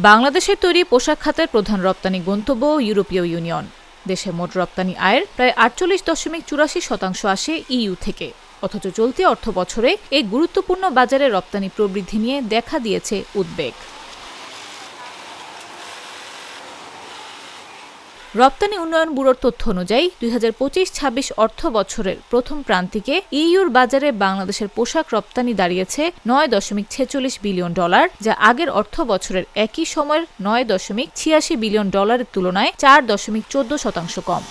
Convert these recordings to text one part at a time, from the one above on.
বাংলাদেশের তৈরি পোশাক খাতের প্রধান রপ্তানি গন্তব্য ইউরোপীয় ইউনিয়ন। দেশে মোট রপ্তানি আয়ের প্রায় ৪৮.৮৪% আসে ইইউ থেকে। অথচ চলতি অর্থবছরে এই গুরুত্বপূর্ণ বাজারে রপ্তানি প্রবৃদ্ধি নিয়ে দেখা দিয়েছে উদ্বেগ। রপ্তানি উন্নয়ন ব্যুরোর তথ্য অনুযায়ী ২০২৫-২৬ অর্থ বছরের প্রথম প্রান্তিকে ইইউর বাজারে বাংলাদেশের পোশাক রপ্তানি দাঁড়িয়েছে $৯.৪৬ বিলিয়ন, যা আগের অর্থ বছরের একই সময়ের $৯.৮৬ বিলিয়ন তুলনায় ৪.১৪% কম।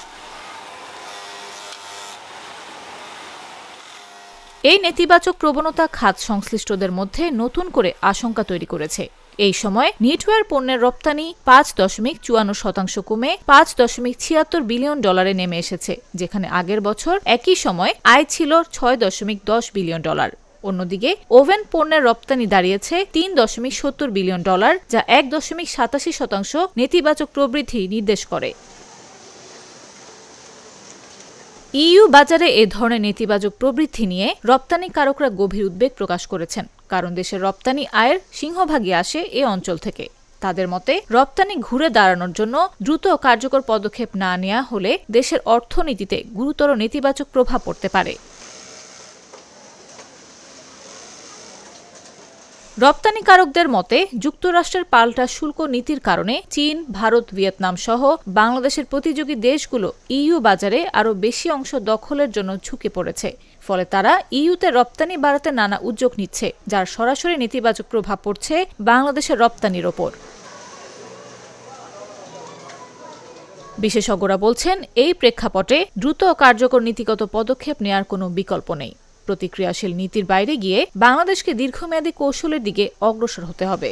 এই নেতিবাচক প্রবণতা খাত সংশ্লিষ্টদের মধ্যে নতুন করে আশঙ্কা তৈরি করেছে। এই সময় নিটওয়্যার পণ্যের রপ্তানি ৫.৫৪% কমে $৫.৭৬ বিলিয়ন নেমে এসেছে, যেখানে আগের বছর একই সময় আয় ছিল $৬.১০ বিলিয়ন। অন্যদিকে ওভেন পণ্যের রপ্তানি দাঁড়িয়েছে $৩.৭০ বিলিয়ন, যা ১.৮৭% নেতিবাচক প্রবৃদ্ধি নির্দেশ করে। ইইউ বাজারে এ ধরনের নেতিবাচক প্রবৃদ্ধি নিয়ে রপ্তানিকারকরা গভীর উদ্বেগ প্রকাশ করেছেন, কারণ দেশের রপ্তানি আয়ের সিংহভাগই আসে এ অঞ্চল থেকে। তাদের মতে, রপ্তানি ঘুরে দাঁড়ানোর জন্য দ্রুত কার্যকর পদক্ষেপ না নেওয়া হলে দেশের অর্থনীতিতে গুরুতর নেতিবাচক প্রভাব পড়তে পারে। রপ্তানিকারকদের মতে, যুক্তরাষ্ট্রের পাল্টা শুল্ক নীতির কারণে চীন, ভারত, ভিয়েতনাম সহ বাংলাদেশের প্রতিযোগী দেশগুলো ইইউ বাজারে আরও বেশি অংশ দখলের জন্য ঝুঁকে পড়েছে। ফলে তারা ইইউতে রপ্তানি বাড়াতে নানা উদ্যোগ নিচ্ছে, যার সরাসরি নেতিবাচক প্রভাব পড়ছে বাংলাদেশের রপ্তানির ওপর। বিশেষজ্ঞরা বলছেন, এই প্রেক্ষাপটে দ্রুত কার্যকর নীতিগত পদক্ষেপ নেওয়ার কোনো বিকল্প নেই। প্রতিক্রিয়াশীল নীতির বাইরে গিয়ে বাংলাদেশকে দীর্ঘমেয়াদী কৌশলের দিকে অগ্রসর হতে হবে।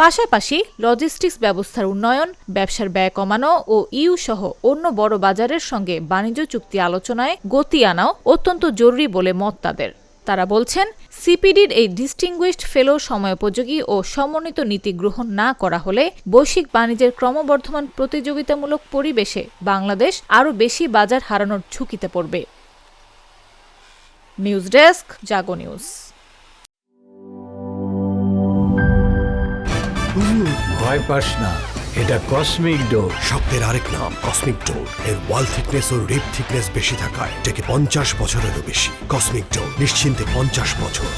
পাশাপাশি লজিস্টিক্স ব্যবস্থার উন্নয়ন, ব্যবসার ব্যয় কমানো ও ইইউ সহ অন্য বড় বাজারের সঙ্গে বাণিজ্য চুক্তি আলোচনায় গতি আনাও অত্যন্ত জরুরি বলে মত তাদের। তারা বলছেন, সিপিডির এই ডিস্টিংগুইশড ফেলো সময়োপযোগী ও সমন্বিত নীতি গ্রহণ না করা হলে বৈশ্বিক বাণিজ্যের ক্রমবর্ধমান প্রতিযোগিতামূলক পরিবেশে বাংলাদেশ আরও বেশি বাজার হারানোর ঝুঁকিতে পড়বে। নিউজ ডেস্ক, জাগো নিউজ। ভয় পাস না, এটা কসমিক ডোর। শব্দের আরেক নাম কসমিক ডোর। এর ওয়াল থিকনেস ও রিপ থিকনেস বেশি থাকায় এটাকে 50 বছরেরও বেশি। কসমিক ডোর, নিশ্চিন্তে 50 বছর।